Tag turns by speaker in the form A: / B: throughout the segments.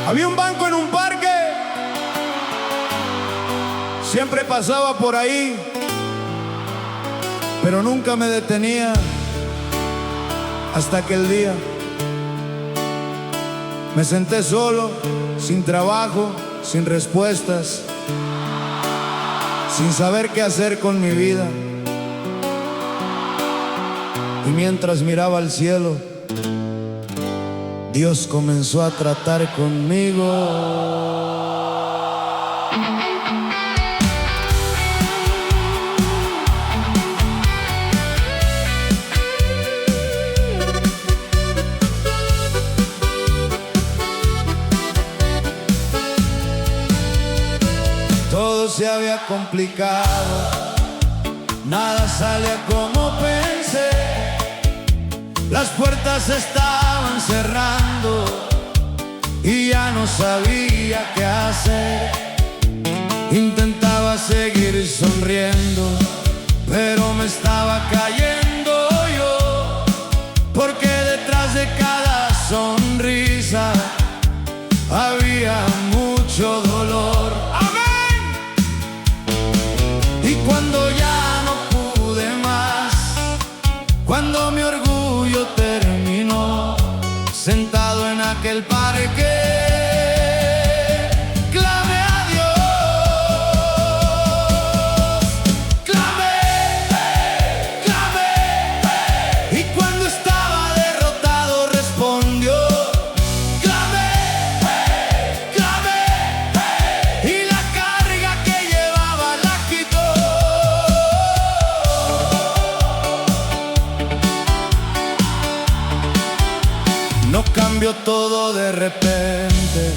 A: Había un banco en un parque, siempre pasaba por ahí, pero nunca me detenía hasta aquel día. Me senté solo, sin trabajo, sin respuestas, sin saber qué hacer con mi vida. Y mientras miraba al cielo, Dios comenzó a tratar conmigo. Todo se había complicado, nada salía como pensé. Las puertas estaban cerrando y ya no sabía qué hacer. Intentaba seguir sonriendo, pero me estaba cayendo yo, porque detrás de cada sonrisa había mucho dolor. ¡Amén! Y cuando ya no pude más, cuando mi orgullo terminó, sentado en aquel parque, clamé a Dios, clamé, clamé, y cuando estaba derrotado respondió, clamé, clamé, y la carga que llevaba la quitó. No cambió todo de repente,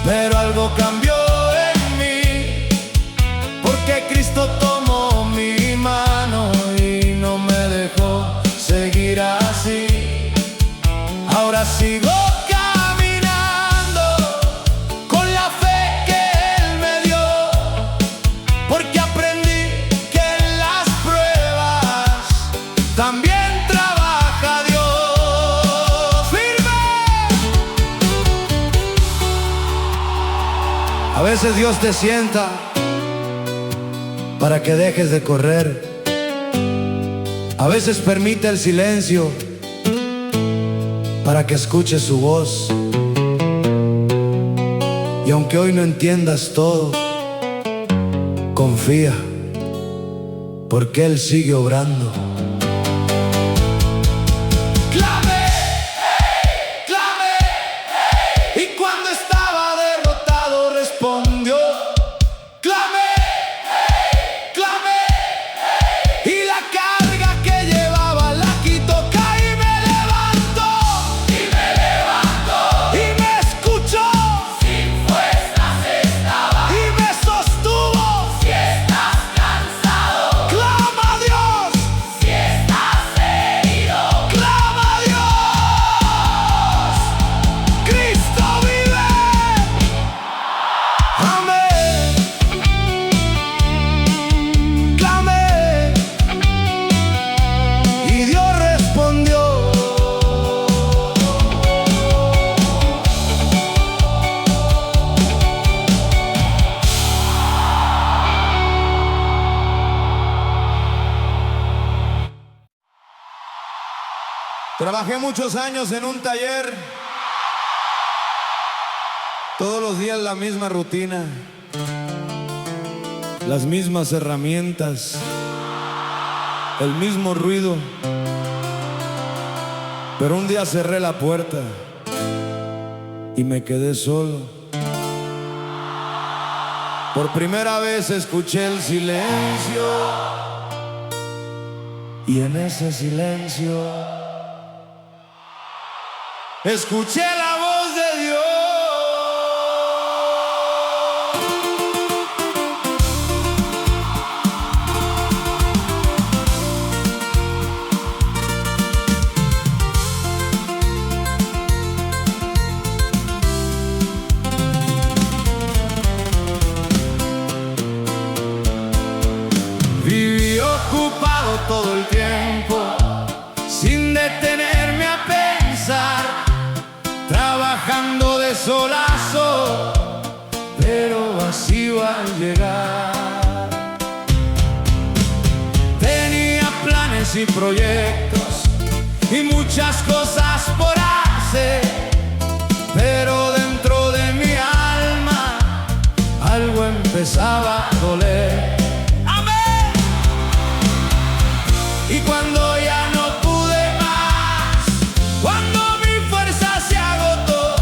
A: pero algo cambió en mí, porque Cristo tomó mi mano y no me dejó seguir así. Ahora sigo caminando con la fe que Él me dio, porque aprendí que en las pruebas también trabaja Dios. A veces Dios te sienta para que dejes de correr. A veces permite el silencio para que escuches su voz. Y aunque hoy no entiendas todo, confía, porque Él sigue obrando. Clamé, clamé, y cuando estaba derrotado respondió, clamé, clamé, y la carga que llevaba la quitó. Caí y me levantó, y me escuchó.
B: Sin fuerzas estaba,
A: Y me sostuvo.
B: si estás cansado,
A: Clama a Dios,
B: si estás herido,
A: clama a Dios. Cristo vive. Amén. Clamé y Dios respondió. Trabajé muchos años en un taller, todos los días la misma rutina, las mismas herramientas, el mismo ruido. Pero un día cerré la puerta y me quedé solo. Por primera vez escuché el silencio, y en ese silencio escuché la voz de Dios. Viví ocupado todo el tiempo, sin detenerme a pensar, trabajando de solazo, pero vacío al llegar. Tenía planes y proyectos y muchas cosas por hacer, pero dentro de mi alma algo empezaba a doler. ¡Amén! Y cuando ya no pude más, cuando mi fuerza se agotó,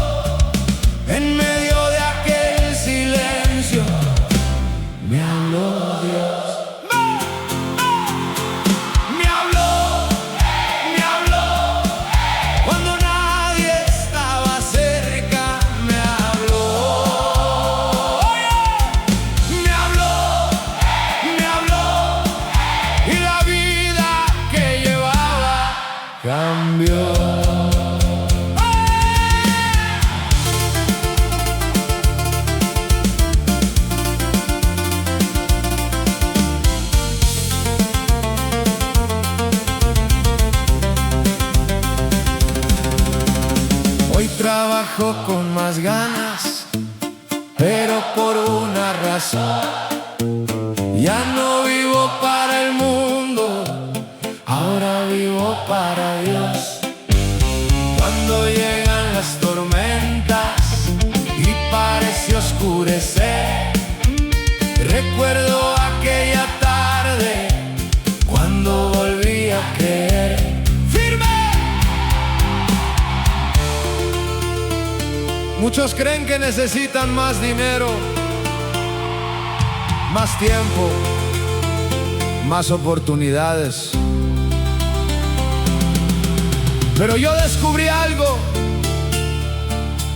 A: en medio de aquel silencio me habló Dios. Me habló, cuando nadie estaba cerca, me habló. Me habló, y la vida que llevaba cambió. Hoy trabajo con más ganas, pero por una razón. Ya no vivo para el mundo, ahora vivo para Dios. Cuando llegan las tormentas y parece oscurecer, recuerdo aquella tarde cuando volví a creer. Muchos creen que necesitan más dinero, más tiempo, más oportunidades. Pero yo descubrí algo,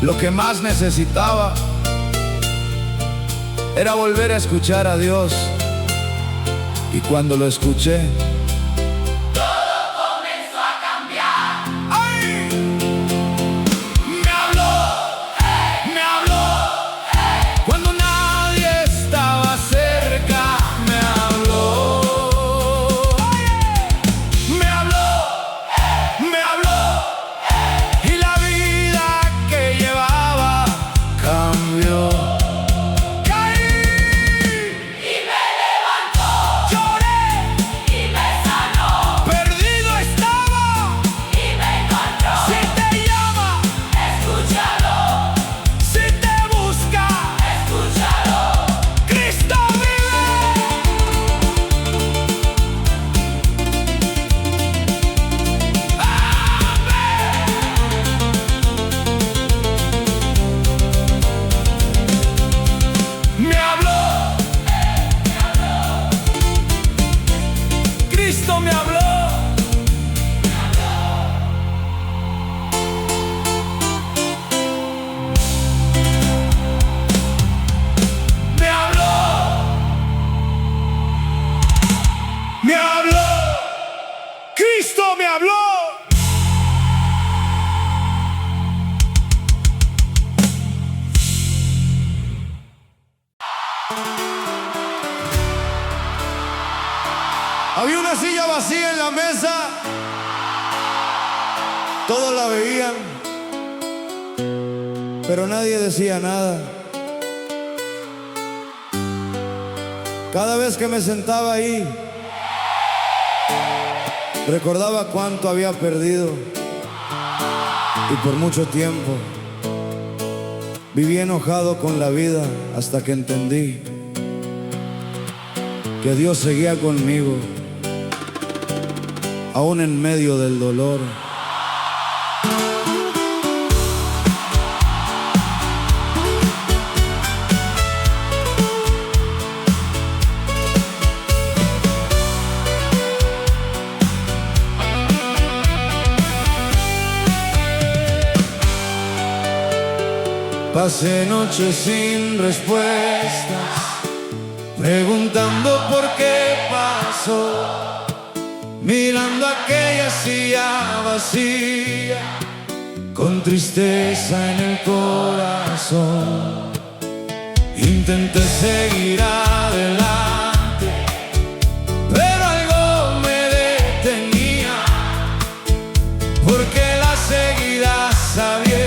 A: lo que más necesitaba era volver a escuchar a Dios. Y cuando lo escuché, Cristo me habló. Me habló. Cristo me habló. Había una silla vacía en la mesa, todos la veían, pero nadie decía nada. Cada vez que me sentaba ahí, recordaba cuánto había perdido, y por mucho tiempo viví enojado con la vida hasta que entendí que Dios seguía conmigo, aún en medio del dolor. Pasé noches sin respuestas, preguntando por qué pasó, mirando aquella silla vacía, con tristeza en el corazón. Intenté seguir adelante, pero algo me detenía, porque las heridas abiertas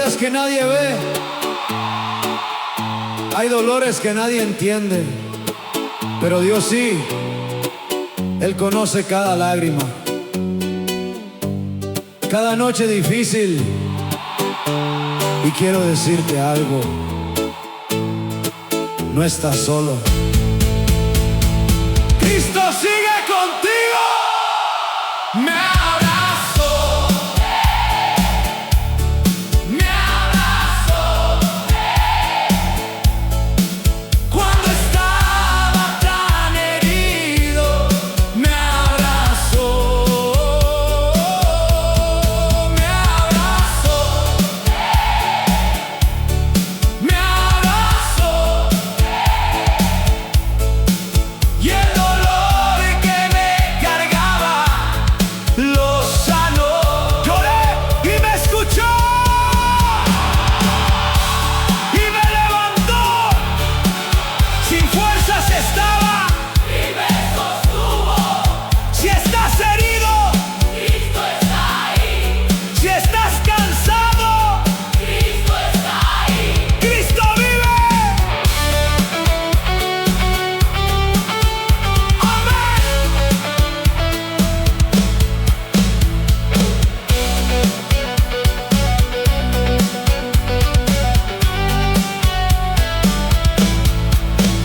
A: heridas que nadie ve, hay dolores que nadie entiende, pero Dios sí, Él conoce cada lágrima, cada noche difícil. Y quiero decirte algo, no estás solo. Cristo sigue contigo. Me abrazó, me abrazó cuando estaba tan herido. Me abrazó, me abrazó, me abrazó. Y el dolor que me cargaba lo sanó. Lloré y me escuchó y me levantó. Sin fuerzas estaba
B: y me sostuvo.
A: si estás herido,
B: Cristo está ahí,
A: si estás cansado,
B: Cristo está ahí.
A: Cristo vive. Amén.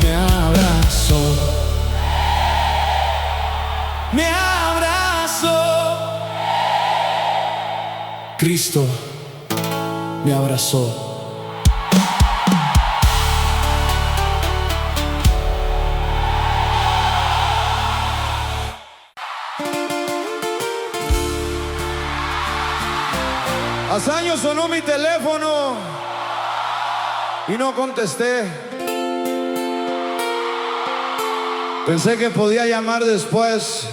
A: Me abrazó, me abrazó. Cristo me abrazó. Hace años sonó mi teléfono y no contesté. Pensé que podía llamar después,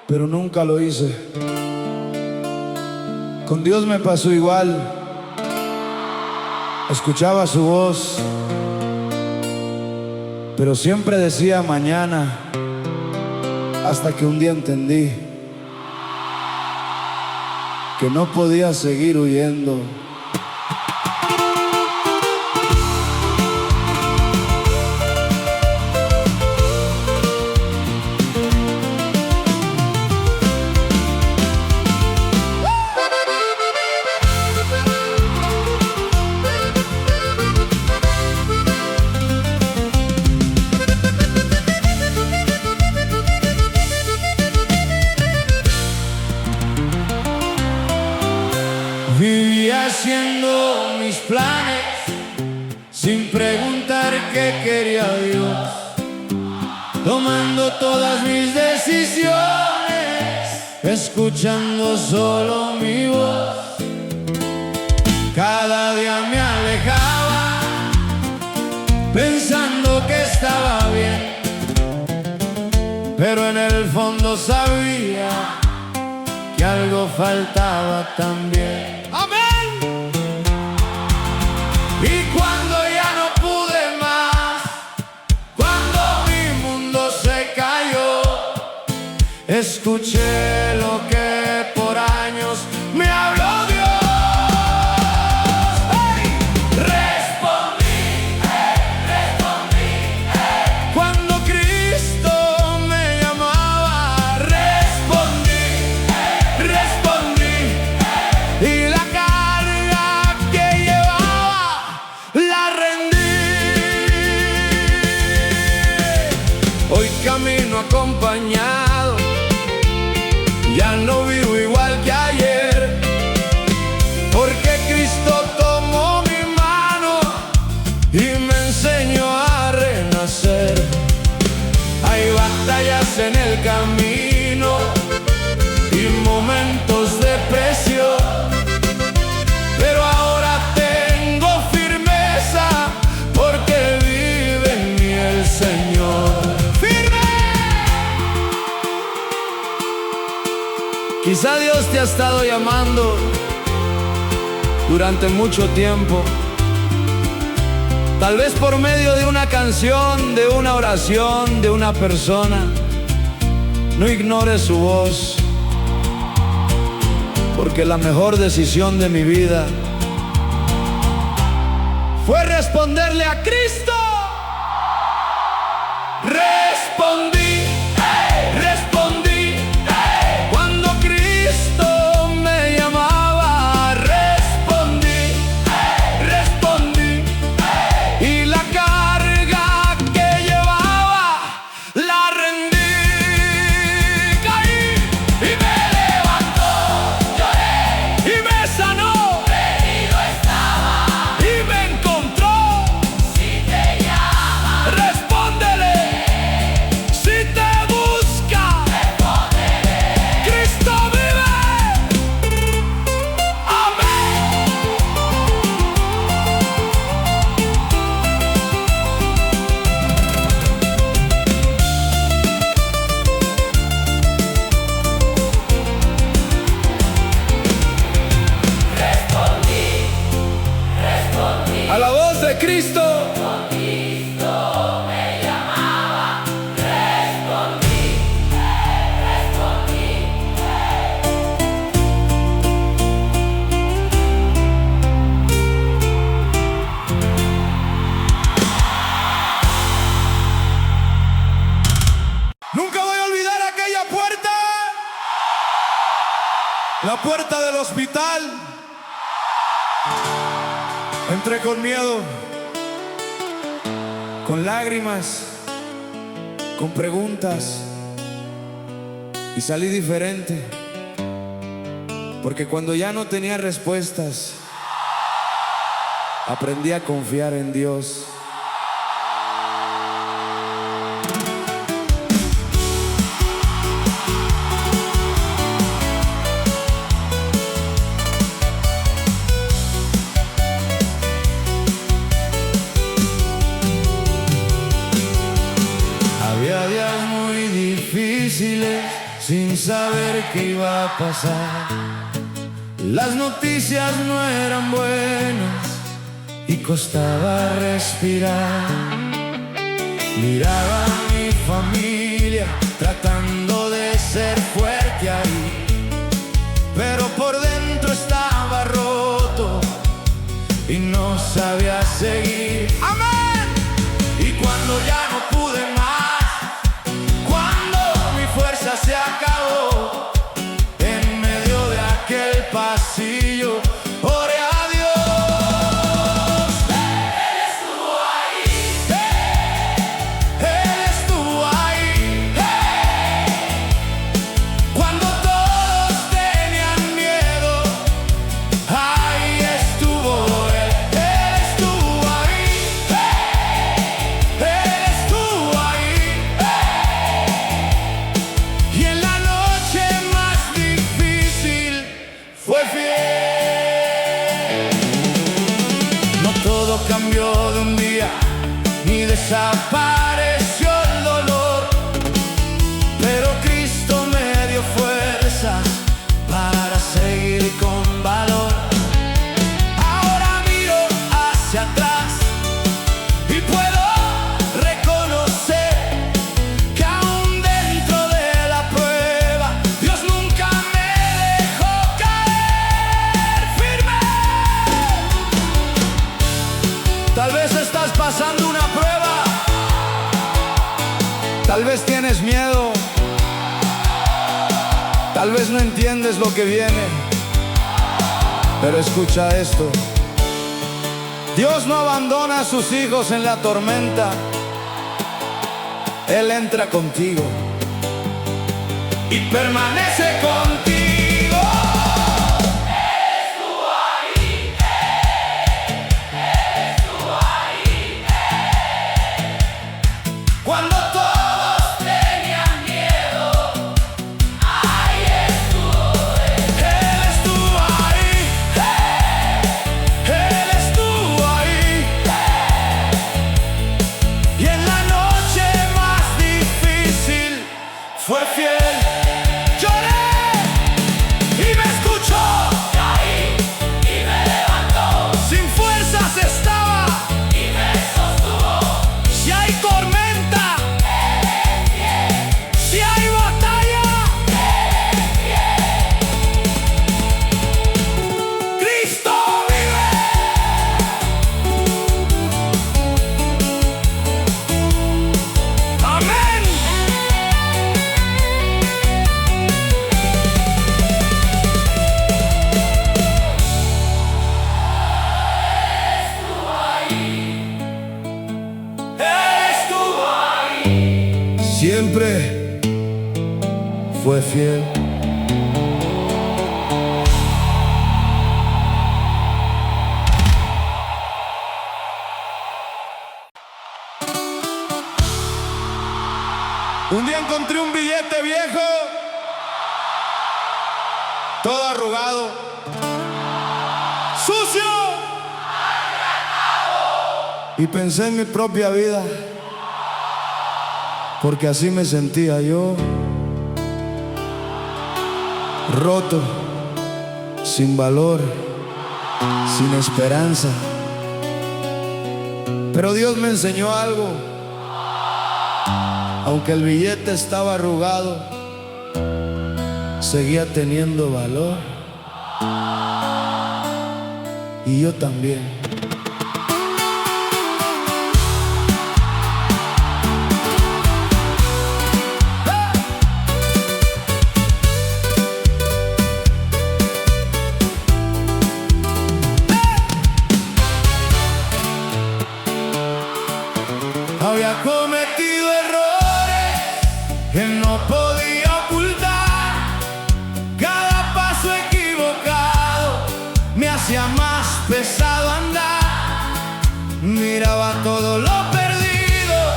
A: pero nunca lo hice. Con Dios me pasó igual. Escuchaba su voz, pero siempre decía mañana, hasta que un día entendí que no podía seguir huyendo. Vivía haciendo mis planes sin preguntar qué quería Dios, tomando todas mis decisiones, escuchando solo mi voz. Cada día me alejaba, pensando que estaba bien, pero en el fondo sabía que algo faltaba también. ¡Amén! Y cuando ya no pude más, cuando mi mundo se cayó, escuché lo que por años me habló Dios. ¡Hey!
B: Respondí,
A: Cuando Cristo me llamaba, respondí, y la carga que llevaba la rendí. Hoy camino acompañado, ya no vivo igual que ayer, porque Cristo tomó mi mano y me enseñó a renacer. Hay batallas en el camino y momentos de presión, pero ahora tengo firmeza porque vive en mí el Señor. ¡Firme! Quizá Dios te ha estado llamando durante mucho tiempo, tal vez por medio de una canción, de una oración, de una persona. No ignores su voz, porque la mejor decisión de mi vida fue responderle a Cristo. Respondí, respondí, cuando Cristo me llamaba. Respondí, respondí, y la carga que llevaba la rendí. Caí y me levantó, lloré y me sanó,
B: Herido estaba,
A: y me encontró.
B: si te llama,
A: Respóndele, si te busca, Cristo vive. Amén.
B: respondí,
A: A la voz de Cristo.
B: Cristo me llamaba, respondí, respondí.
A: Nunca voy a olvidar aquella puerta. La puerta del hospital. Entré con miedo, con lágrimas, con preguntas, y salí diferente. Porque cuando ya no tenía respuestas, aprendí a confiar en Dios. Había días muy difíciles, sin saber qué iba a pasar. Las noticias no eran buenas y costaba respirar. Miraba a mi familia tratando de ser fuerte ahí, pero por dentro estaba roto y no sabía seguir. ¡Amén! Y cuando ya no pude más, cuando mi fuerza se acabó, en medio de aquel pasillo, oré a Dios.
B: Él estuvo ahí,
A: Él estuvo ahí. Cuando todos tenían miedo, ahí estuvo Él. Él estuvo ahí. Él estuvo ahí. Y en la noche más difícil fue fiel. No todo cambió de un día, ni desapareció el dolor, pero Cristo me dio fuerzas para seguir con valor. Ahora miro hacia atrás y puedo reconocer que aún dentro de la prueba, Dios nunca me dejó caer firme. Tal vez estás pasando una prueba, tal vez tienes miedo, tal vez no entiendes lo que viene, pero escucha esto. Dios no abandona a sus hijos en la tormenta. Él entra contigo y permanece contigo.
B: estuvo ahí, estuvo ahí.
A: Cuando todos
B: Tenían miedo, ahí estuvo Él.
A: Él estuvo ahí. Él estuvo ahí. Y en la noche más difícil fue fiel. Lloré siempre fue fiel. Un día encontré un billete viejo, todo arrugado, sucio, y pensé en mi propia vida, porque así me sentía yo, roto, sin valor, sin esperanza. Pero Dios me enseñó algo. Aunque el billete estaba arrugado, seguía teniendo valor. Y yo también. Había cometido errores que no podía ocultar. Cada paso equivocado me hacía más pesado andar. Miraba todo lo perdido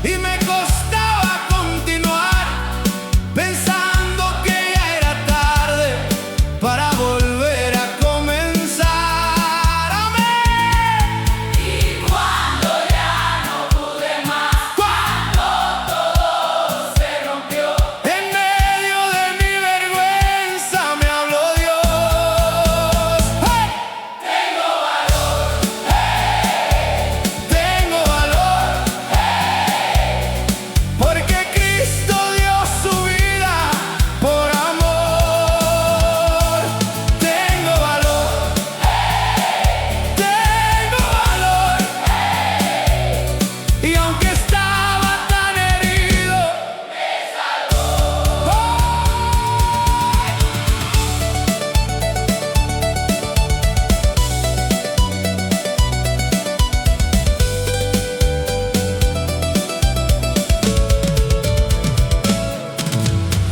A: y me costaba continuar, pensando que ya era tarde para volver a comenzar. Amén.
B: Y cuando ya no pude más, cuando todo se rompió,
A: En medio de mi vergüenza me habló Dios. ¡Hey!
B: tengo valor,
A: Tengo valor, porque Cristo dio su vida por amor. Tengo valor, tengo valor, y aunque estaba tan herido, me salvó.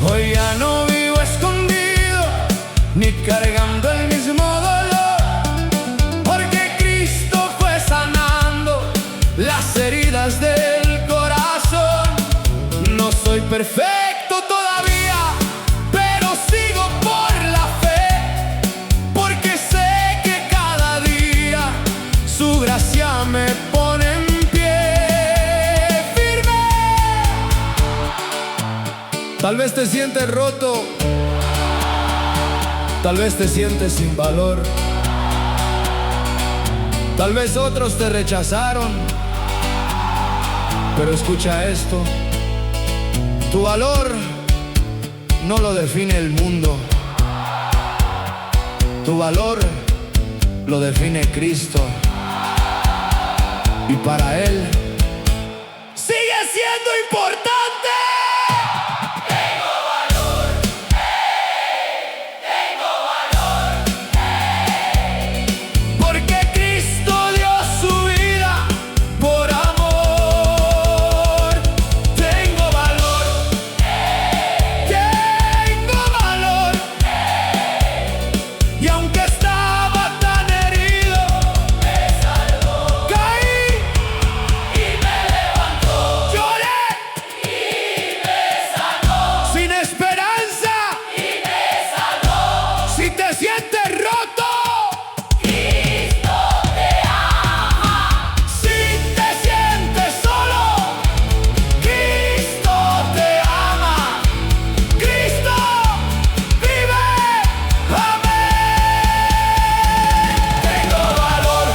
A: Hoy ya no vivo escondido ni cargando el mismo dolor, porque Cristo fue sanando las heridas del corazón. No soy perfecto todavía, pero sigo por la fe, porque sé que cada día su gracia me pone en pie firme. Tal vez te sientes roto, tal vez te sientes sin valor, tal vez otros te rechazaron, pero escucha esto: tu valor no lo define el mundo, tu valor lo define Cristo, y para Él sigue siendo importante.
B: tengo valor,
A: Porque Cristo dio su vida por amor. Tengo valor, tengo valor, y aunque estaba tan herido,
B: me salvó
A: caí,
B: y me levantó
A: lloré,
B: y me sanó,
A: sin esperanza.
B: y me salvó.
A: Si te sientes roto,
B: Cristo te ama,
A: si te sientes solo, Cristo te ama. Cristo vive, amén. Tengo valor,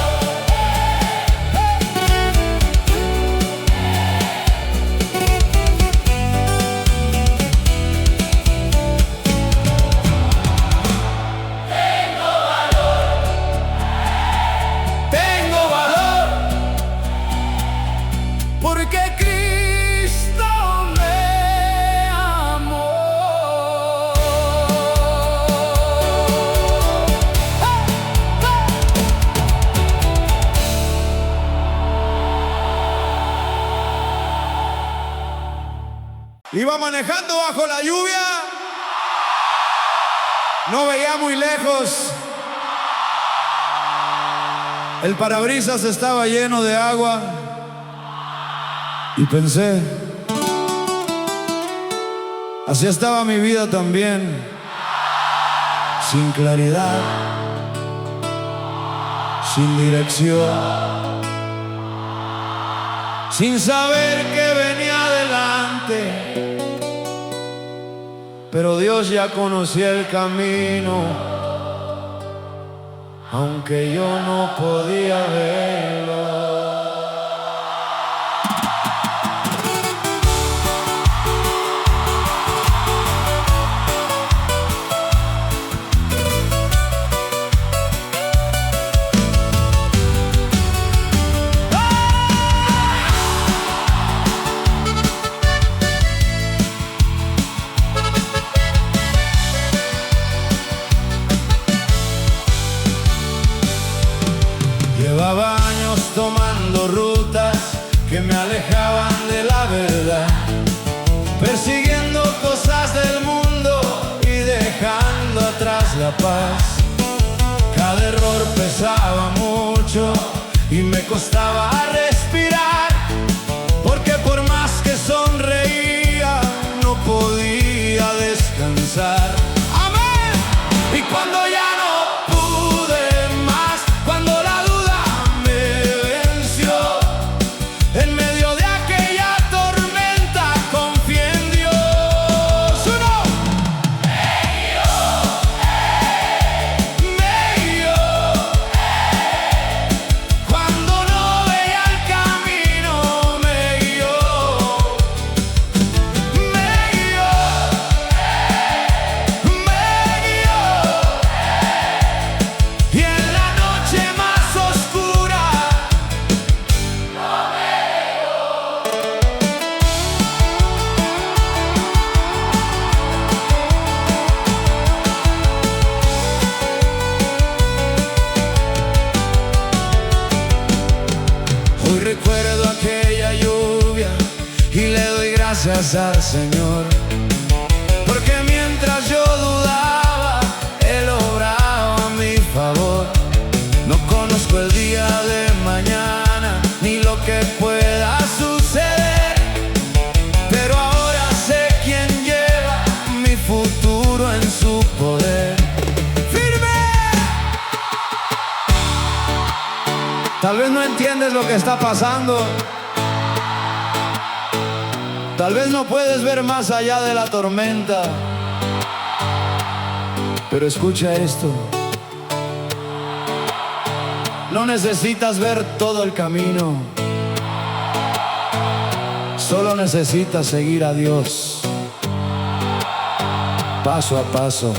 A: tengo valor, porque Cristo me amó. Iba manejando bajo la lluvia, no veía muy lejos. El parabrisas estaba lleno de agua y pensé, así estaba mi vida también, sin claridad, sin dirección, sin saber qué venía adelante. Pero Dios ya conocía el camino, aunque yo no podía verlo. Llevaba años tomando rutas que me alejaban de la verdad, persiguiendo cosas del mundo y dejando atrás la paz. Cada error pesaba mucho y me costaba respirar, porque por más que sonreía no podía descansar. ¡Amén! Y cuando ya recuerdo aquella lluvia y le doy gracias al Señor, porque mientras yo dudaba, Él obraba a mi favor. No conozco el día de mañana ni lo que pueda suceder, pero ahora sé quién lleva mi futuro en su poder. Tal vez no entiendes lo que está pasando. Tal vez no puedes ver más allá de la tormenta. Pero escucha esto. No necesitas ver todo el camino. Solo necesitas seguir a Dios paso a paso.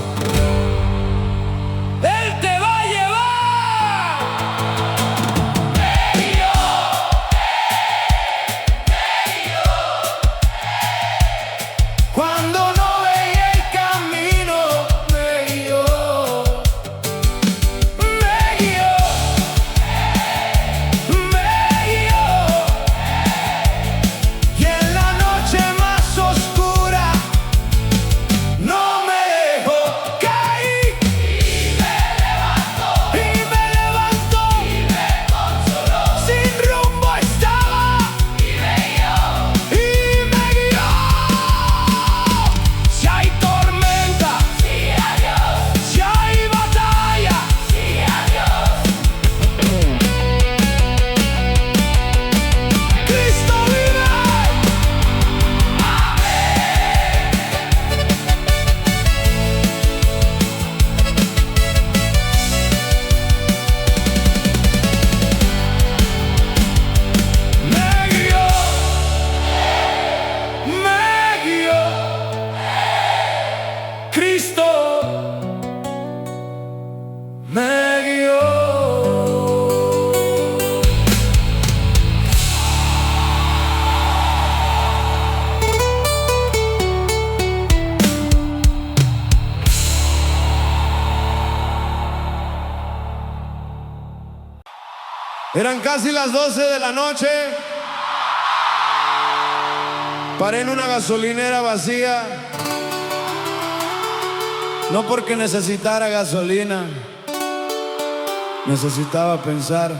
A: Eran casi las 12 de la noche Paré en una gasolinera vacía, no porque necesitara gasolina, necesitaba pensar.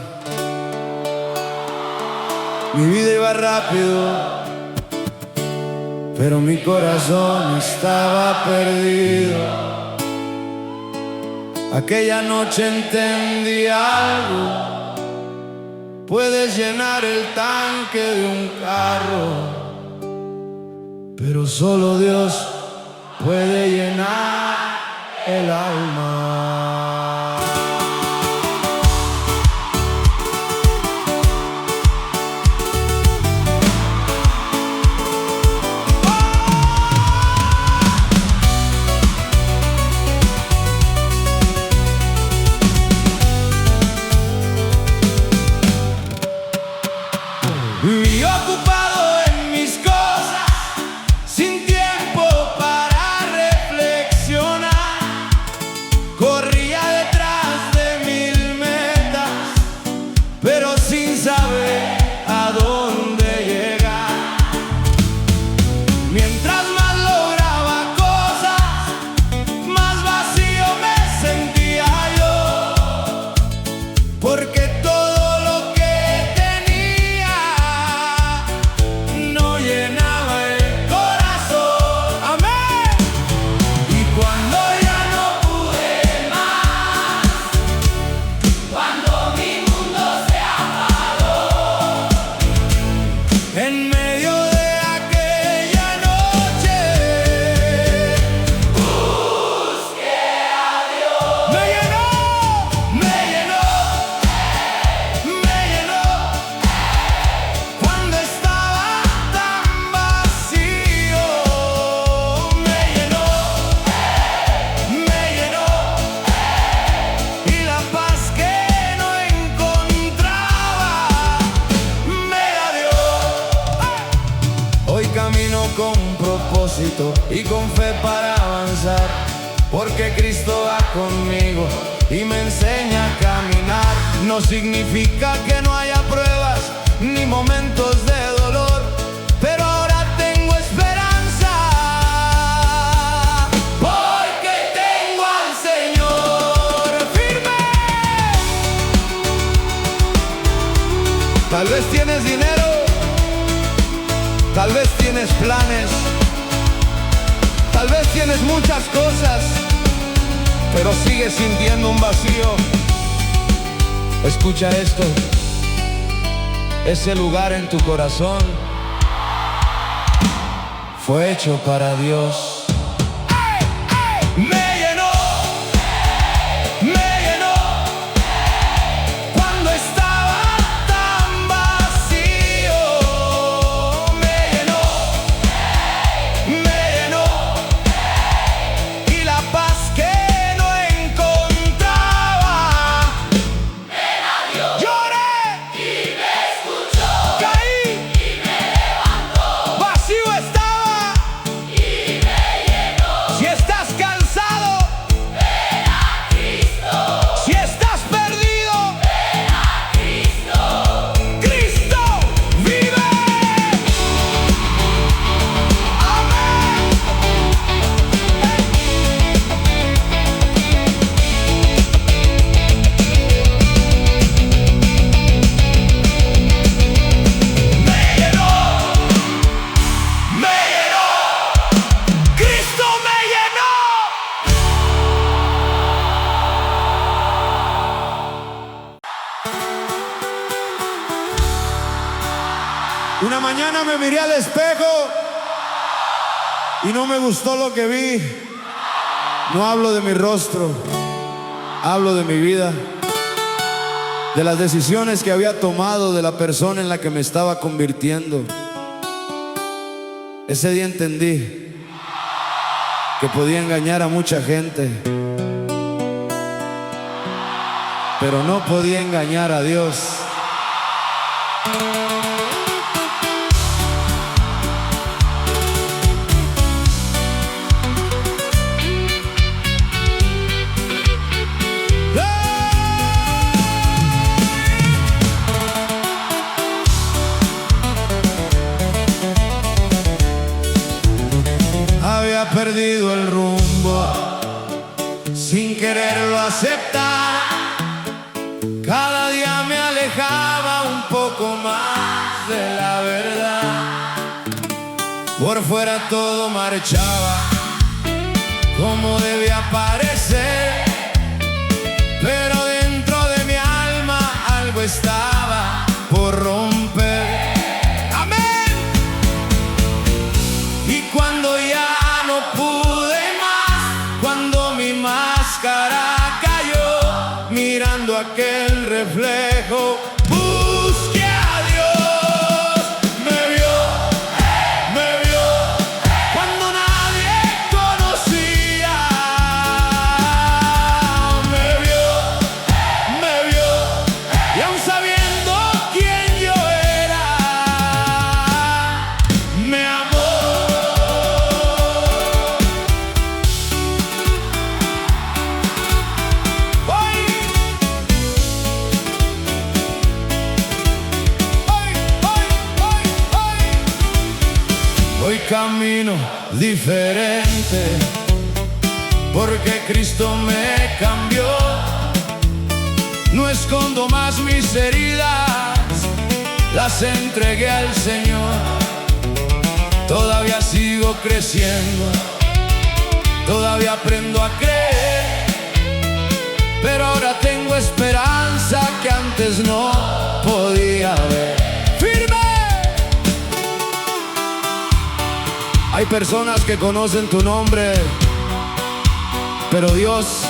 A: Mi vida iba rápido, pero mi corazón estaba perdido. Aquella noche entendí algo: puedes llenar el tanque de un carro, pero solo Dios puede llenar el alma. Y ocupado en mis cosas, sin tiempo para reflexionar, corría detrás de 1000 metas, pero sin saber a dónde llegar. Mientras más lograba cosas, más vacío me sentía yo, porque todo lo que no llenaba el corazón. Amén. Y cuando ya no pude más,
B: Cuando mi mundo se apagó,
A: en medio de aquella noche,
B: busqué a Dios.
A: me llenó, me llenó, me llenó. Cuando estaba tan vacío, me llenó, y la paz que no encontraba me la dio. Hoy camino con propósito y con fe para avanzar, porque Cristo va conmigo y me enseña a caminar. No significa que no haya pruebas ni momentos de dolor, pero ahora tengo esperanza, porque tengo al Señor firme. Tal vez tienes dinero, tal vez tienes planes, tal vez tienes muchas cosas, pero sigues sintiendo un vacío. Escucha esto: ese lugar en tu corazón fue hecho para Dios. Me llenó, me llenó. Cuando estaba tan vacío, me llenó, y la paz que no encontraba
B: Me la dio
A: lloré,
B: y me escuchó
A: caí,
B: y me levantó
A: vacío estaba.
B: y me llenó.
A: Si estás cansado,
B: Ven a Cristo,
A: si estás perdido,
B: ven a Cristo.
A: Cristo vive. Amén. Me llenó, Cristo me llenó. Una mañana me miré al espejo y no me gustó lo que vi. No hablo de mi rostro, hablo de mi vida, de las decisiones que había tomado, de la persona en la que me estaba convirtiendo. Ese día entendí que podía engañar a mucha gente, pero no podía engañar a Dios. perdido el rumbo sin quererlo aceptar. Cada día me alejaba un poco más de la verdad. Por fuera todo marchaba como debía parecer, pero dentro de mi alma algo estaba por romper. ¡Amén! Y cuando ya no pude más, cuando mi máscara cayó, mirando aquel reflejo, busqué a Dios. Me vio cuando nadie conocía. Me vio, y aún sabiendo quién yo era, me amó. Hoy camino diferente porque Cristo me cambió. No escondo más mis heridas, las entregué al Señor. Todavía sigo creciendo, todavía aprendo a creer, pero ahora tengo esperanza que antes no podía ver. ¡Firme! Hay personas que conocen tu nombre, pero Dios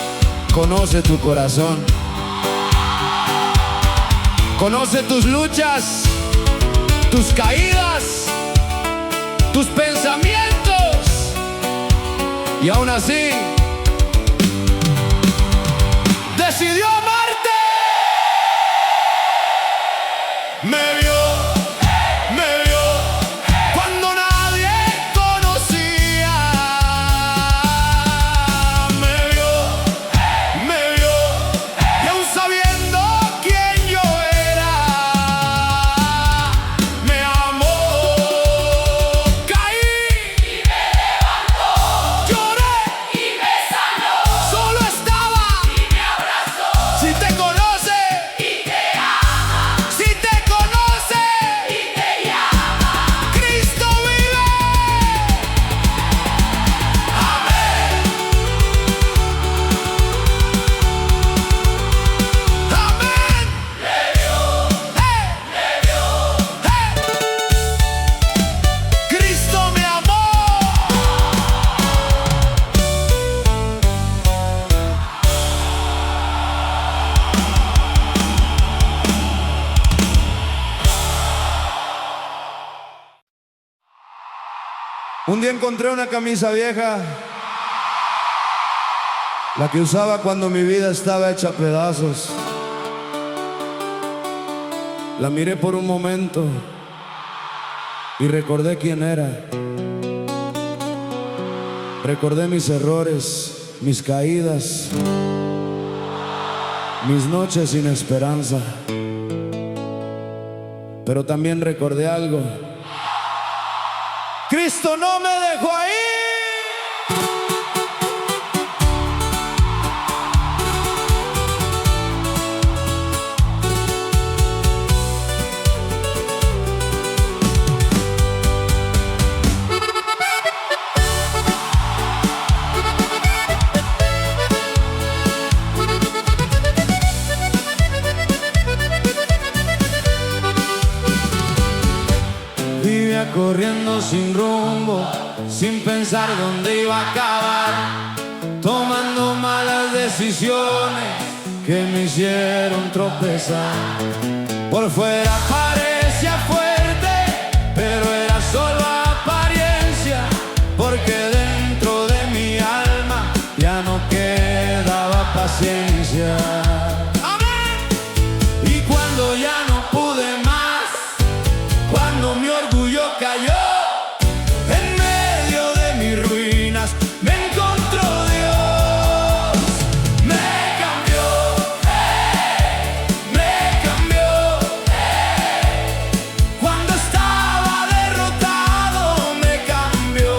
A: conoce tu corazón. Conoce tus luchas, tus caídas, tus pensamientos, y aún así decidió amarte. Me vio cuando nadie conocía. Me vio, y aún sabiendo quién yo era, me amó. Caí
B: y me levantó,
A: lloré
B: y me sanó,
A: solo estaba.
B: y me abrazó,
A: Si te conoce,
B: y te ama,
A: si te conoce,
B: y te llama.
A: Cristo vive. Amén. Amén. Cristo me amó. Un día encontré una camisa vieja, la que usaba cuando mi vida estaba hecha pedazos. La miré por un momento y recordé quién era. Recordé mis errores, mis caídas, mis noches sin esperanza. Pero también recordé algo: Cristo no me dejó ahí. Vivía corriendo sin rumbo, sin pensar dónde iba a acabar, tomando malas decisiones que me hicieron tropezar. Por fuera parecía fuerte, pero era solo apariencia, porque dentro de mi alma ya no quedaba paciencia. Y cuando ya no pude más, cuando mi orgullo cayó, en medio de mis ruinas me encontró Dios. Me cambió, cuando estaba derrotado me cambió.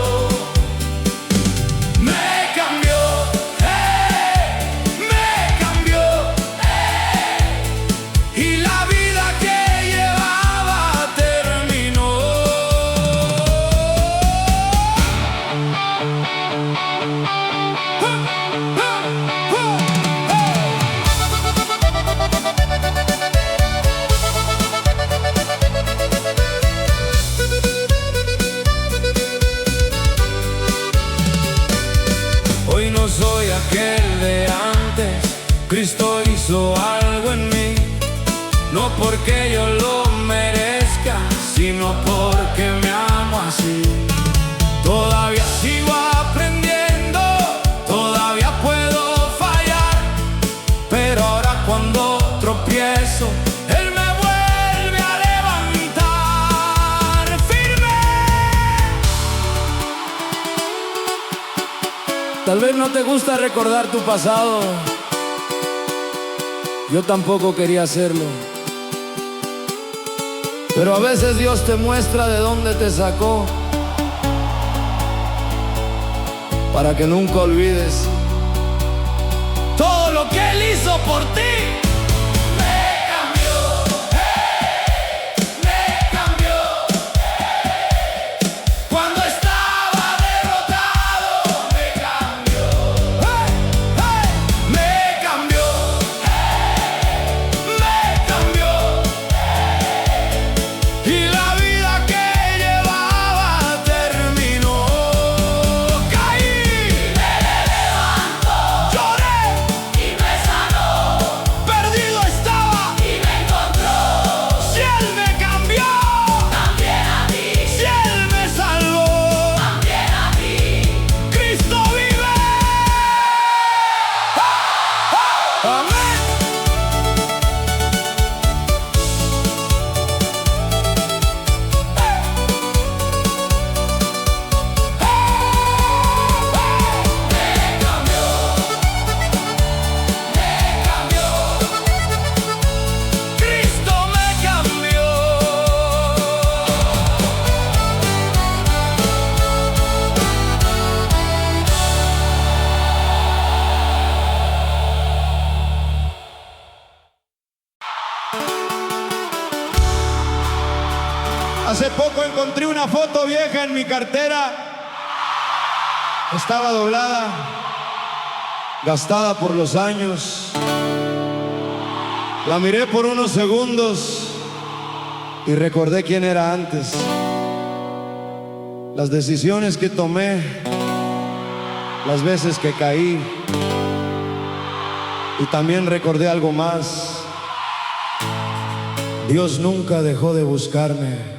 A: aquel de antes, Cristo hizo algo en mí, no porque yo lo merezca, sino porque me amo así. Todavía sigo aprendiendo, todavía puedo fallar, pero ahora cuando tropiezo, Él me vuelve a levantar firme. Tal vez no te gusta recordar tu pasado, yo tampoco quería hacerlo, pero a veces Dios te muestra de dónde te sacó, para que nunca olvides todo lo que Él hizo por ti.
C: Hace poco encontré una foto vieja en mi cartera. Estaba doblada, gastada por los años. La miré por unos segundos y recordé quién era antes. Las decisiones que tomé, las veces que caí. Y también recordé algo más. Dios nunca dejó de buscarme.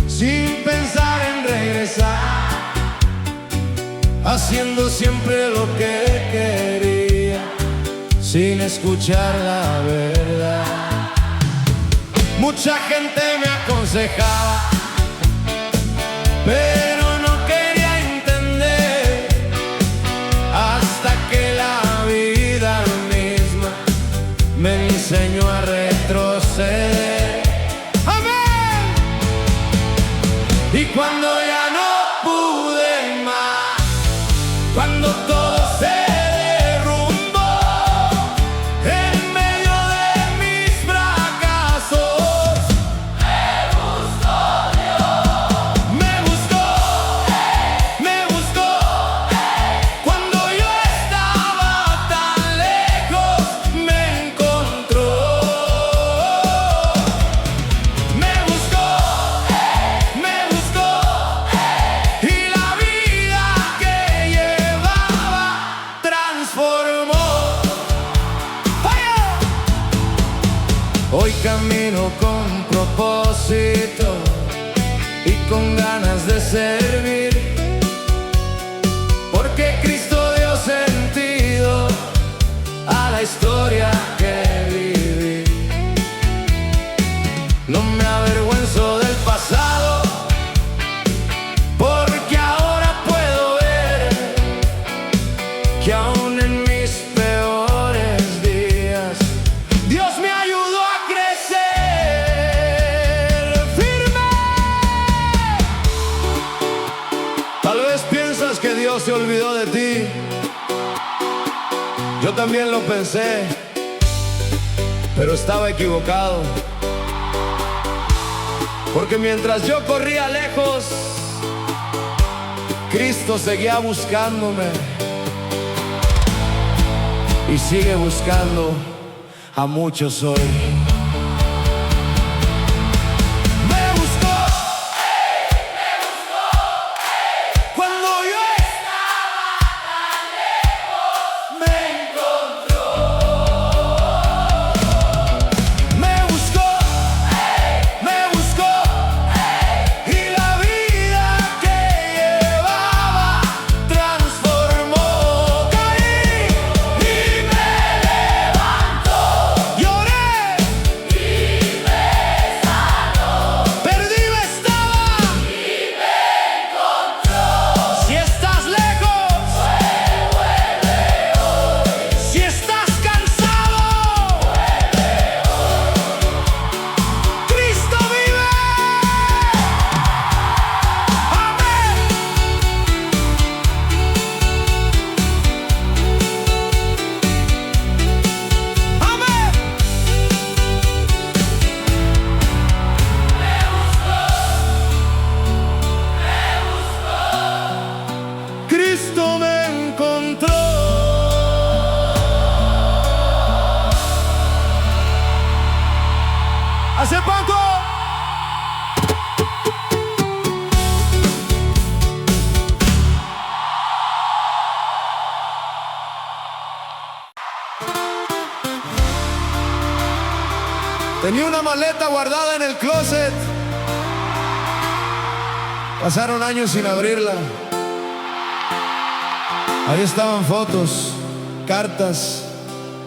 A: Sin pensar en regresar, haciendo siempre lo que quería, sin escuchar la verdad. Mucha gente me aconsejaba, pero no quería entender, hasta que la vida misma me enseñó a retroceder. Y cuando ya no pude más, cuando todo se derrumbó, en medio de mis fracasos, me buscó Dios. Me buscó, cuando yo estaba tan lejos, me encontró. Hoy camino con propósito y con ganas de servir, porque Cristo dio sentido a la historia que viví. No me avergüenzo del pasado, porque ahora puedo ver que aún en mis peores días Dios me ayudó a crecer firme. Tal vez piensas que Dios se olvidó de ti. Yo también lo pensé, pero estaba equivocado.
C: Porque mientras yo corría lejos, Cristo seguía buscándome y sigue buscando a muchos hoy. Cristo me encontró. Hace poco tenía una maleta guardada en el closet. Pasaron años sin abrirla. Ahí estaban fotos, cartas,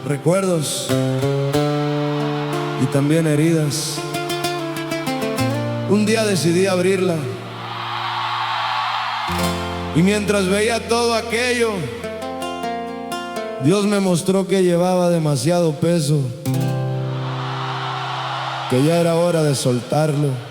C: recuerdos y también heridas. Un día decidí abrirla y mientras veía todo aquello, Dios me mostró que llevaba demasiado peso, que ya era hora de soltarlo.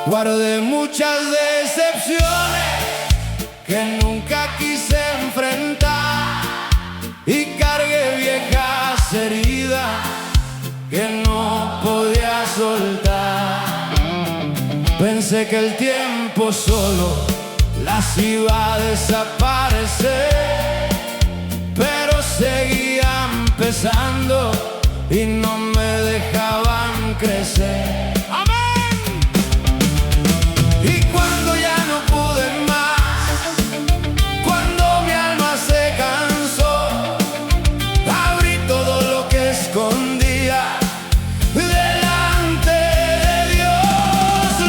C: Guardé muchas decepciones que nunca quise enfrentar y cargué viejas heridas que no podía soltar. Pensé que el tiempo solo las iba a desaparecer, pero seguían pesando y no me dejaban crecer. Y cuando ya no pude más, cuando mi alma se cansó, abrí todo lo que escondía delante de Dios.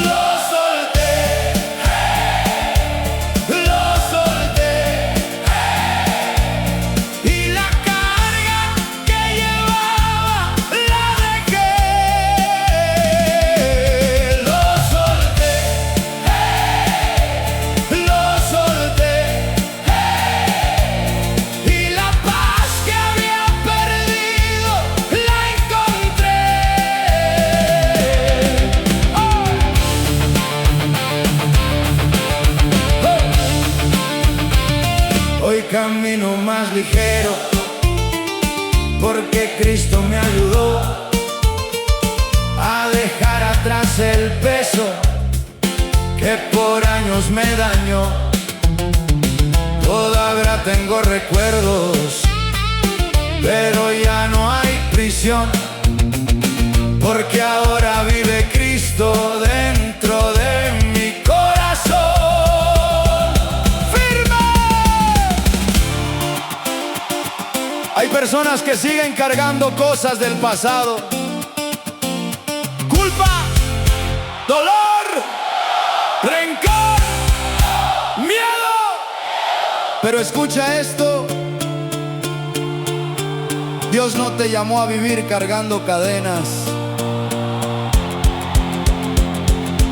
C: Lo solté, y la carga que llevaba la dejé. Lo solté, y la paz que había perdido la encontré. Hoy camino más ligero porque Cristo me ayudó a dejar atrás el peso que por años me dañó. Todavía tengo recuerdos, pero ya no hay prisión, porque ahora vive Cristo dentro de mi corazón. ¡Firme! Hay personas que siguen cargando cosas del pasado. Culpa, dolor, rencor, miedo. Pero escucha esto: Dios no te llamó a vivir cargando cadenas,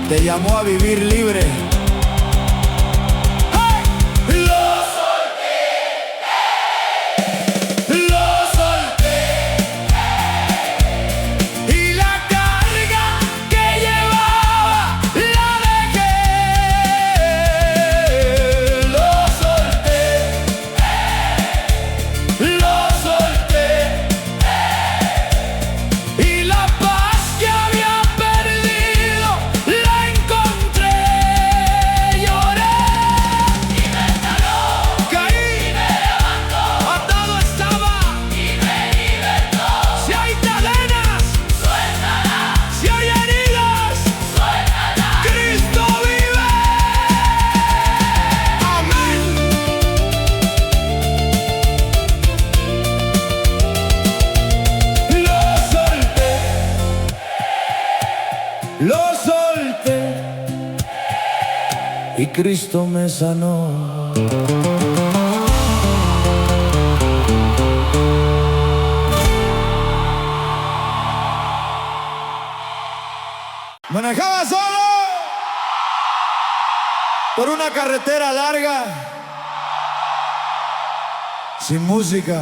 C: te llamó a vivir libre. ¡Hey! Lo solté, Cristo me sanó. Manejaba solo por una carretera larga, sin música,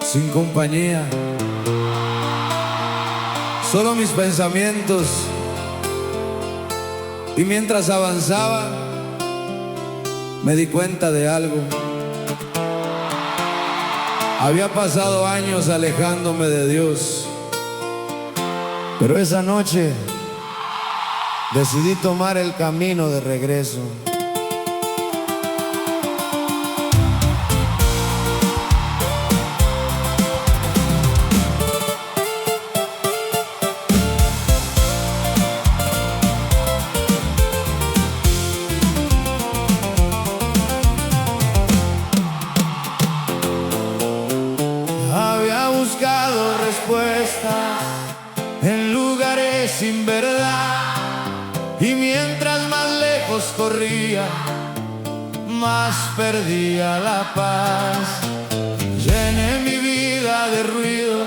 C: sin compañía, solo mis pensamientos. Y mientras avanzaba, me di cuenta de algo. Había pasado años alejándome de Dios, pero esa noche decidí tomar el camino de regreso. Había buscado respuestas en lugares sin verdad, y mientras más lejos corría, más perdía la paz. Llené mi vida de ruido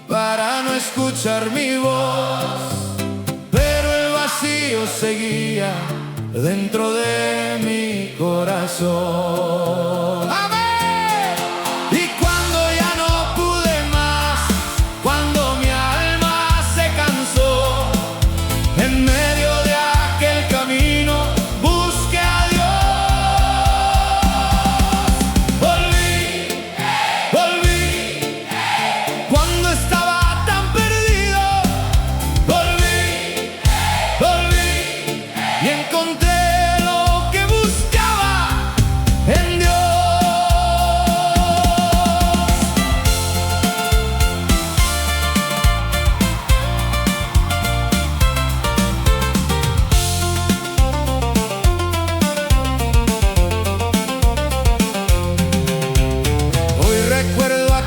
C: para no escuchar mi voz, pero el vacío seguía dentro de mi corazón.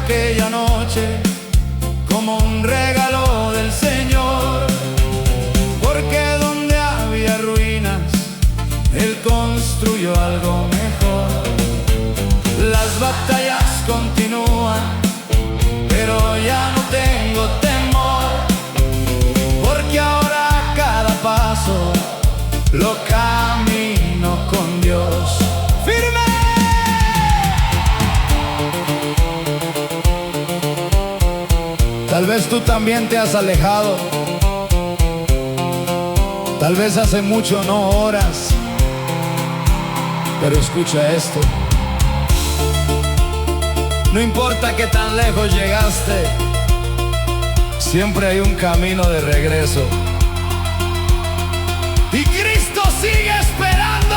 C: Aquella noche como un regalo del Señor, porque donde había ruinas, Él construyó algo mejor. Las batallas continúan, pero ya no tengo temor, porque ahora cada paso lo camino con Dios. ¡Firme! Tal vez tú también te has alejado, tal vez hace mucho, no horas, pero escucha esto. No importa qué tan lejos llegaste, siempre hay un camino de regreso. Y Cristo sigue esperando.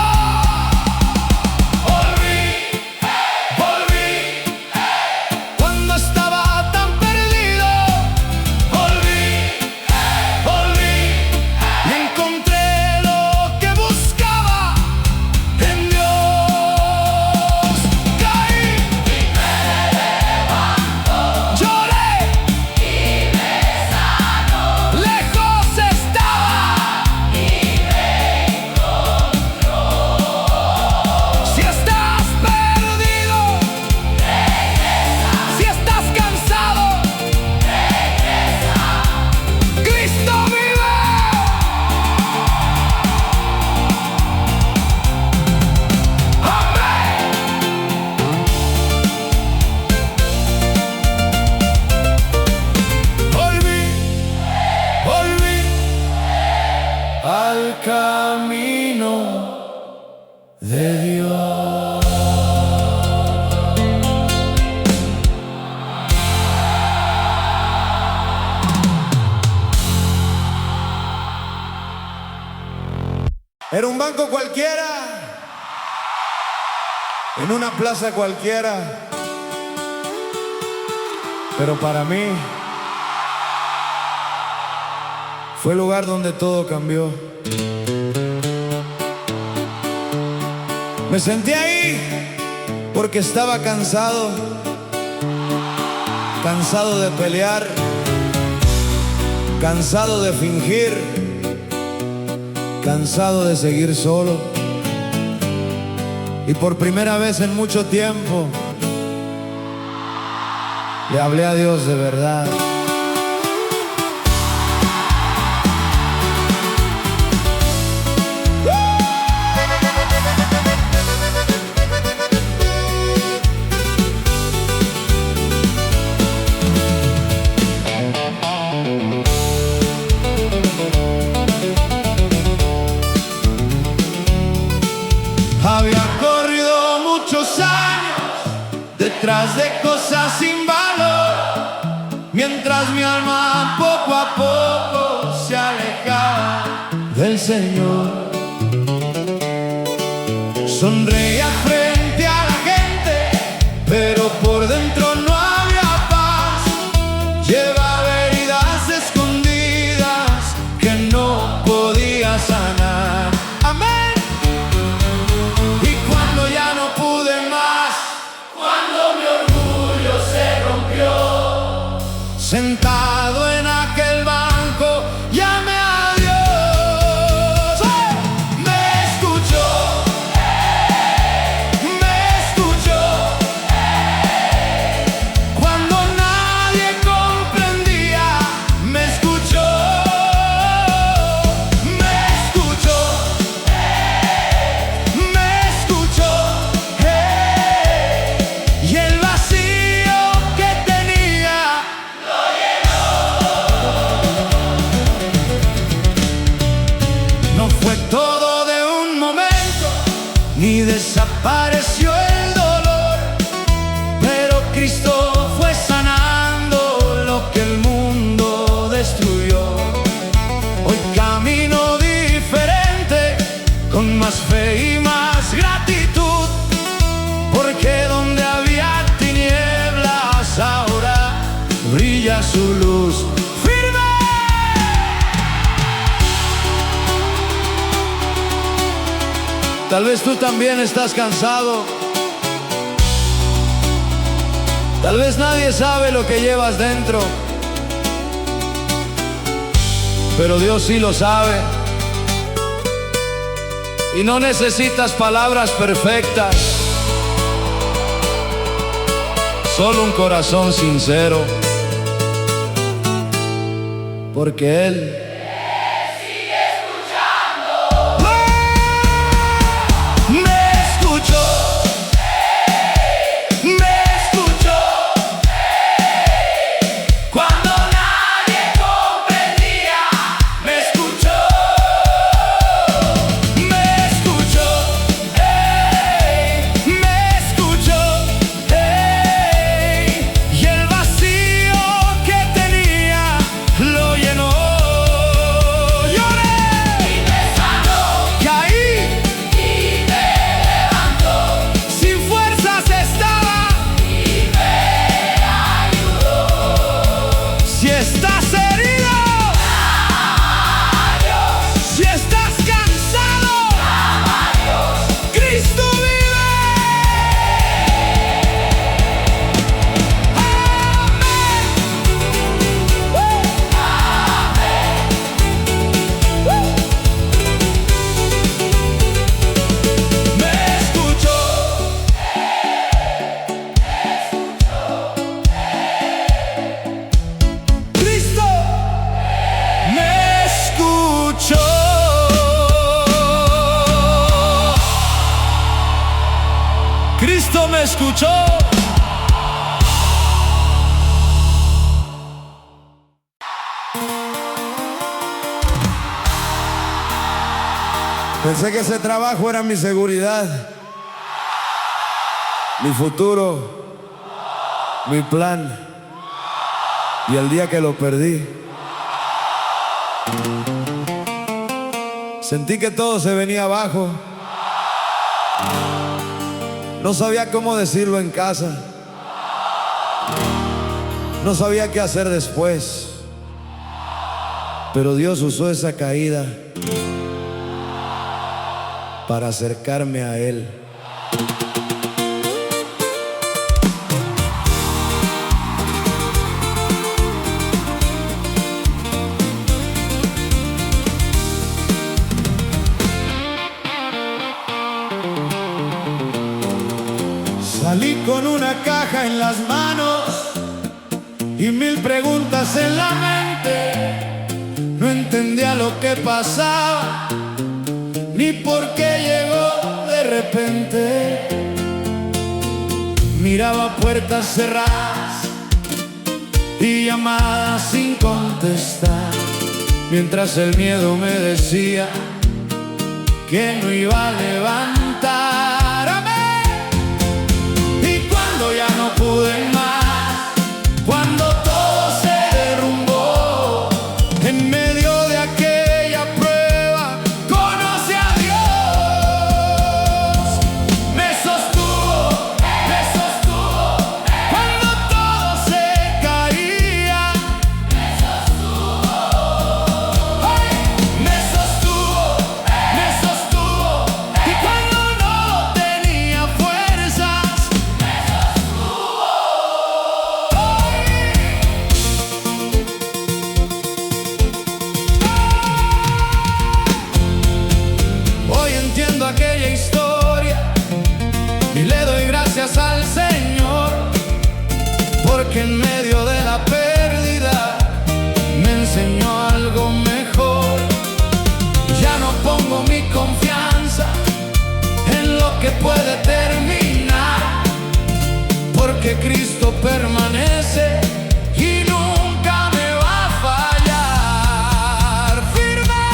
C: Al camino de Dios. Era un banco cualquiera, en una plaza cualquiera, pero para mí fue el lugar donde todo cambió. Me senté ahí porque estaba cansado de pelear, cansado de fingir, cansado de seguir solo, y por primera vez en mucho tiempo le hablé a Dios de verdad.
A: Había corrido muchos años detrás de cosas sin valor, mientras mi alma poco a poco se alejaba del Señor. Sonreía frente a la gente, pero por dentro no había paz. Llevaba heridas escondidas que no podía sanar. Amén. Ya no pude más, cuando mi orgullo se rompió, sentado en aquel banco, llamé a Dios. Me escuchó, me escuchó, cuando nadie comprendía, me escuchó, me escuchó, me escuchó. Y el vacío que tenía lo llenó. No fue todo de un momento, ni desapareció el dolor, pero Cristo fue sanando lo que el mundo destruyó. Hoy camino diferente, con más fe y más gratitud, porque donde había tinieblas ahora brilla su luz. ¡Firme! Tal vez tú también estás cansado. Tal vez nadie sabe lo que llevas dentro, pero Dios sí lo sabe. Y no necesitas palabras perfectas, solo un corazón sincero, porque Él
B: sigue escuchando.
A: me escuchó, me escuchó, cuando nadie comprendía, me escuchó, me escuchó, me escuchó. Y el vacío que tenía lo llenó. Lloré
B: Y me sanó,
A: caí,
B: y me levantó,
A: sin fuerzas estaba.
B: y me ayudó.
A: Si estás herido, si estás cansado, Cristo vive. Me escuchó, Cristo me escuchó. Cristo me escuchó. Pensé que ese trabajo era mi seguridad, mi futuro, mi plan. Y el día que lo perdí, sentí que todo se venía abajo. No sabía cómo decirlo en casa, no sabía qué hacer después, pero Dios usó esa caída para acercarme a Él. Salí con una caja en las manos y mil preguntas en la mente. No entendía lo que pasaba, ni por qué llegó de repente. Miraba puertas cerradas y llamadas sin contestar, mientras el miedo me decía que no iba a levantarme. Y cuando ya no pude más, cuando todo se derrumbó, en medio de aquella prueba conocí a Dios. Me sostuvo cuando todo se caía. Me sostuvo y cuando no tenía fuerzas, hoy entiendo aquella historia y le doy gracias al Señor, porque en medio de la pérdida me enseñó algo mejor. Ya no pongo mi confianza en lo que puede terminar, porque Cristo permanece y nunca me va a fallar. Firme.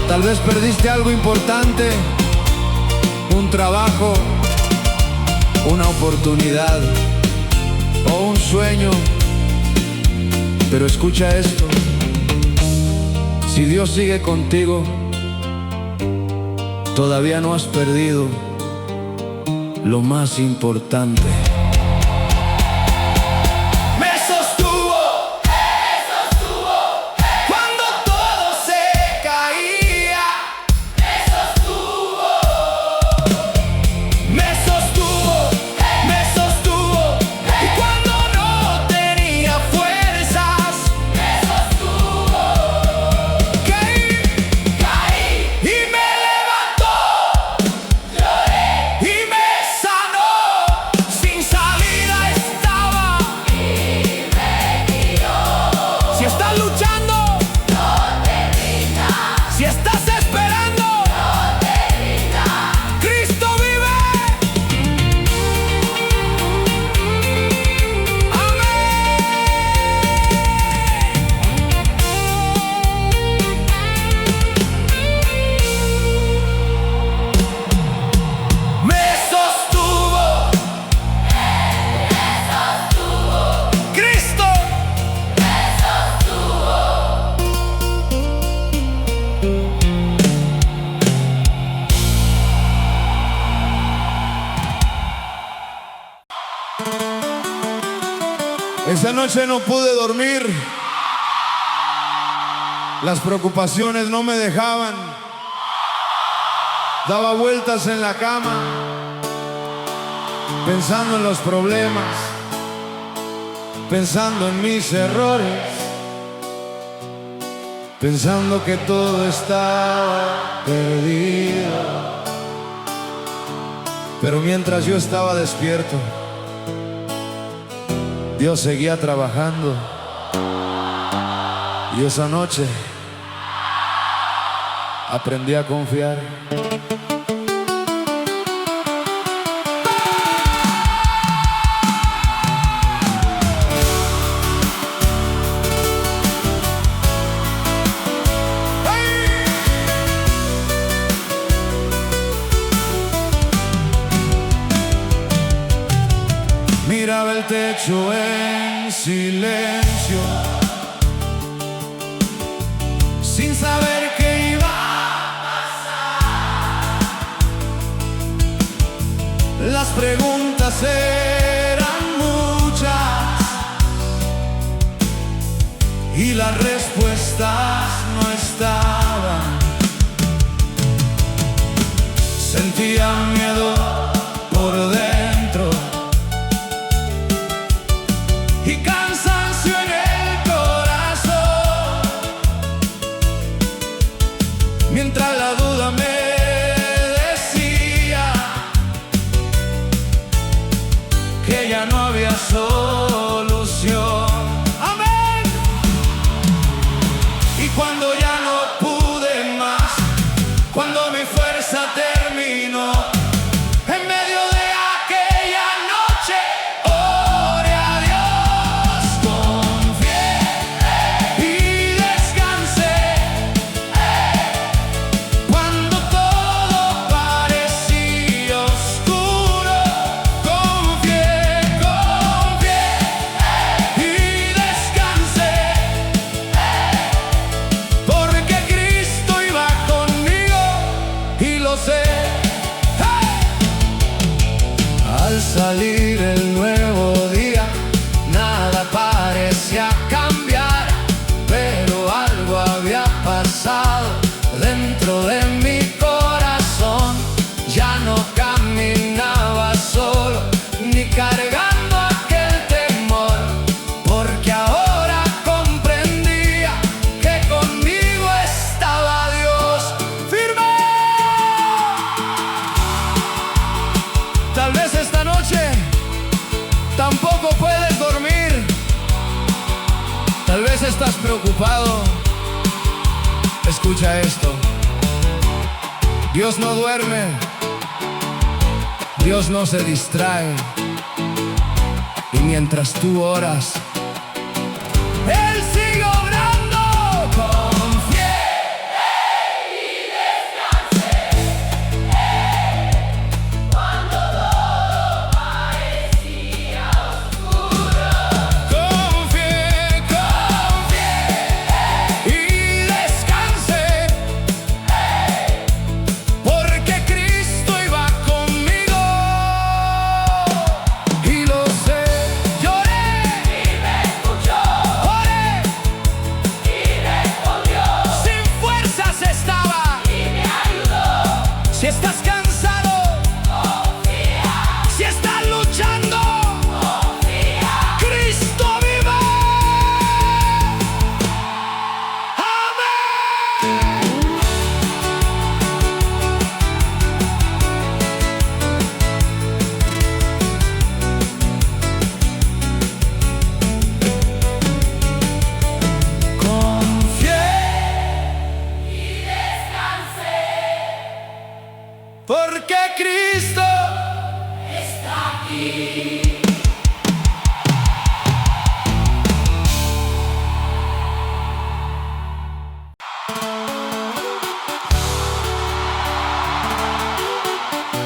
A: Tal vez perdiste algo importante, un trabajo, una oportunidad o un sueño, pero escucha esto: si Dios sigue contigo, todavía no has perdido lo más importante. Me sostuvo cuando todo se caía. Me sostuvo y cuando no tenía fuerzas, caí y me levantó y me sanó. Sin salida estaba y me guió. Si estás luchando, no te rindas. Si estás esperando, no te rindas. Cristo vive. Me sostuvo Cristo. Esa noche no pude dormir. Las preocupaciones no me dejaban. Daba vueltas en la cama, pensando en los problemas, pensando en mis errores, pensando que todo estaba perdido. Pero mientras yo estaba despierto, Dios seguía trabajando. Y esa noche aprendí a confiar. Miraba el techo en silencio, sin saber qué iba a pasar. Las preguntas eran muchas y las respuestas no estaban. Sentía miedo por dentro y cansancio en el corazón, mientras la duda me decía que ya no había solución. Amén. Y cuando ya no pude más, cuando mi fuerza terminó, en medio de aquella noche oré a Dios, confié y descansé. Cuando todo parecía oscuro, confié y descansé, porque Cristo iba conmigo y lo sé. Al salir el nuevo día, nada parecía cambiar, pero algo había pasado dentro de mi corazón. Ya no caminaba solo, ni cargando aquel temor, porque ahora comprendía que conmigo estaba Dios firme. Tal vez esta noche tampoco puedes dormir. Tal vez estás preocupado. Escucha esto. Dios no duerme. Dios no se distrae. Y mientras tú oras, Él sigue obrando. Confié
B: y descansé. Cuando todo parecía oscuro,
A: confié y descansé, porque Cristo iba conmigo y lo sé. Lloré
B: y me escuchó
A: oré,
B: y respondió
A: sin fuerzas estaba.
B: y me ayudó.
A: Si estás cansado,
B: Confía,
A: si estás luchando,
B: confía.
A: Cristo vive. Amén. Confié
B: Y descansé.
A: porque Cristo
B: Está aquí.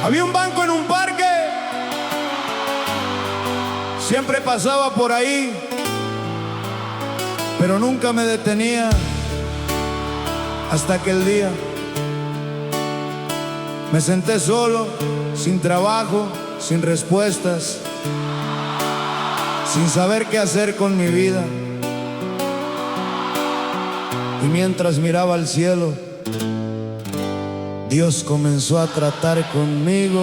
A: Había un banco en un parque. Siempre pasaba por ahí, pero nunca me detenía, hasta aquel día me senté solo, sin trabajo, sin respuestas, sin saber qué hacer con mi vida. Y mientras miraba al cielo, Dios comenzó a tratar conmigo.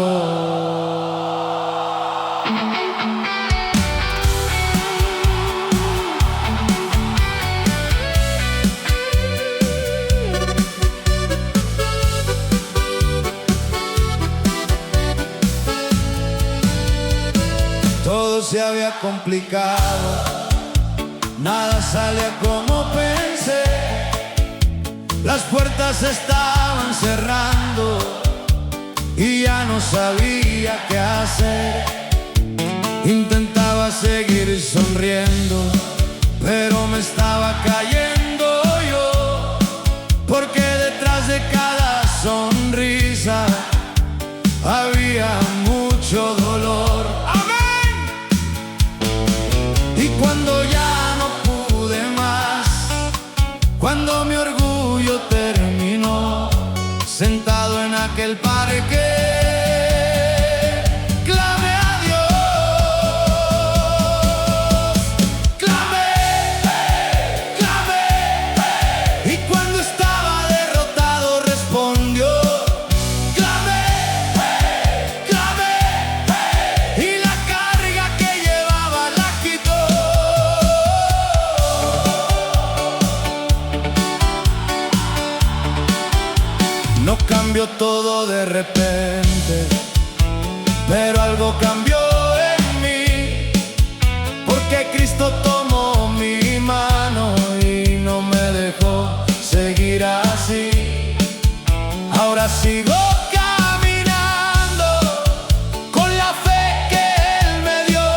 A: Todo se había complicado, nada salía como pensé. Las puertas se estaban cerrando y ya no sabía qué hacer. Intentaba seguir sonriendo, pero me estaba cayendo yo, porque detrás de cada sonrisa había mucho dolor. ¡Amén! Y cuando ya no pude más, cuando mi orgullo terminó, sentado en aquel parque, clamé a Dios, clamé, y cuando estaba derrotado respondió, clamé, y la carga que llevaba la quitó. No cambió todo de repente, pero algo cambió en mí.
C: Cristo tomó mi mano y no me dejó seguir así. Ahora sigo caminando con la fe que Él me dio,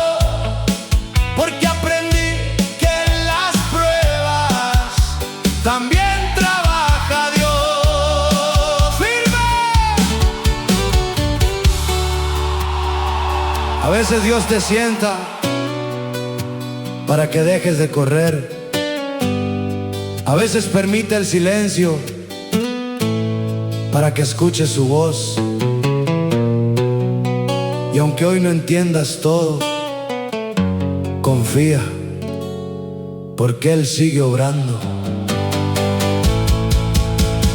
C: porque aprendí que en las pruebas también trabaja Dios. ¡Firme! A veces Dios te sienta para que dejes de correr. A veces permite el silencio para que escuches su voz. Y aunque hoy no entiendas todo, confía, porque Él sigue obrando.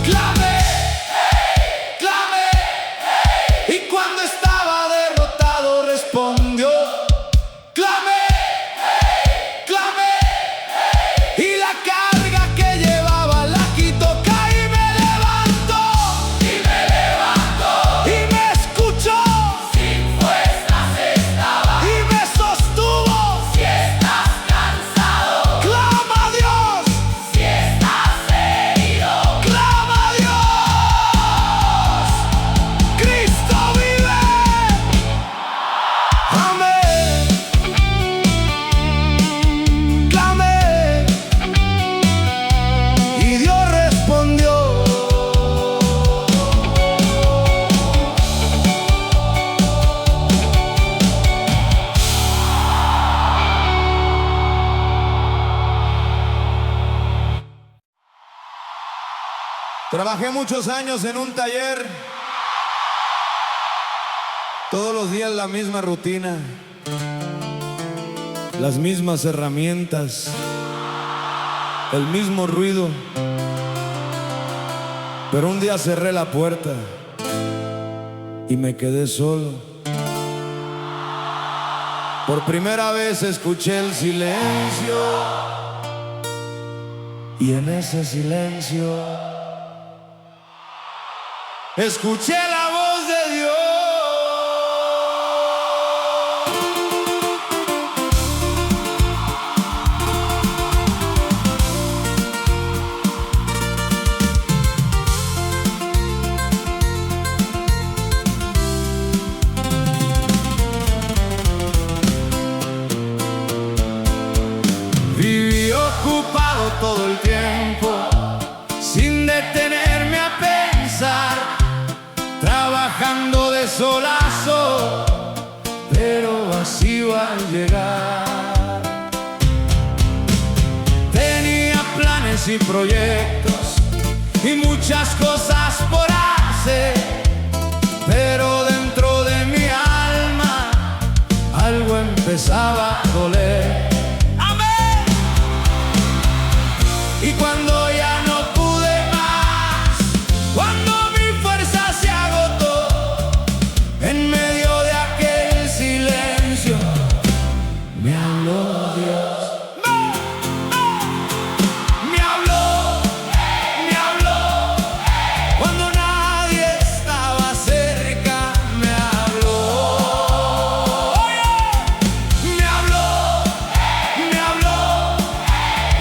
C: Clame, clame, y cuando estaba derrotado respondió. Clame, clame, y la carga que llevaba la quitó. Caí y me levantó, y me escuchó.
B: Sin fuerzas estaba,
C: Y me sostuvo.
B: si estás cansado,
C: Clama a Dios,
B: si estás herido,
C: clama a Dios. Cristo vive. Amén. Clamé y Dios respondió. Trabajé muchos años en un taller, todos los días la misma rutina, las mismas herramientas, el mismo ruido. Pero un día cerré la puerta y me quedé solo. Por primera vez escuché el silencio, y en ese silencio escuché la voz de Dios. Viví ocupado todo el tiempo, sin detenerme a pensar, trabajando de sol a sol, pero vacío al llegar. Tenía planes y proyectos y muchas cosas por hacer, pero dentro de mi alma algo empezaba a doler. ¡Amén! Y cuando ya no pude más, cuando mi fuerza se agotó, en medio de aquel silencio me habló Dios. Me habló, me habló. Cuando nadie estaba cerca, me habló. Me habló, me habló.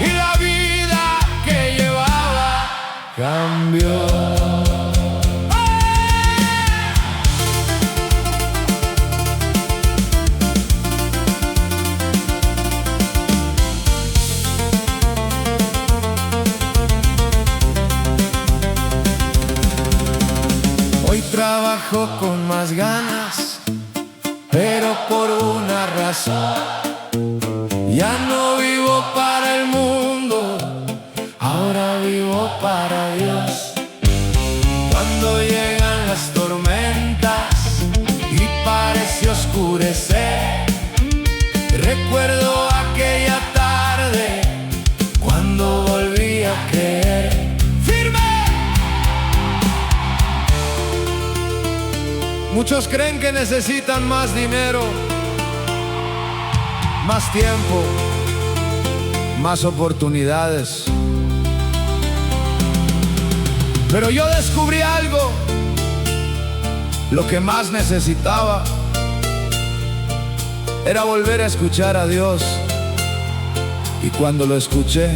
C: Y la vida que llevaba cambió. Hoy trabajo con más ganas, pero por una razón. Ya no vivo para el mundo, ahora vivo para Dios. Cuando llegan las tormentas y parece oscurecer, recuerdo aquella tarde cuando volví a creer. ¡Firme! Muchos creen que necesitan más dinero, más tiempo, más oportunidades. Pero yo descubrí algo, lo que más necesitaba era volver a escuchar a Dios Y cuando lo escuché,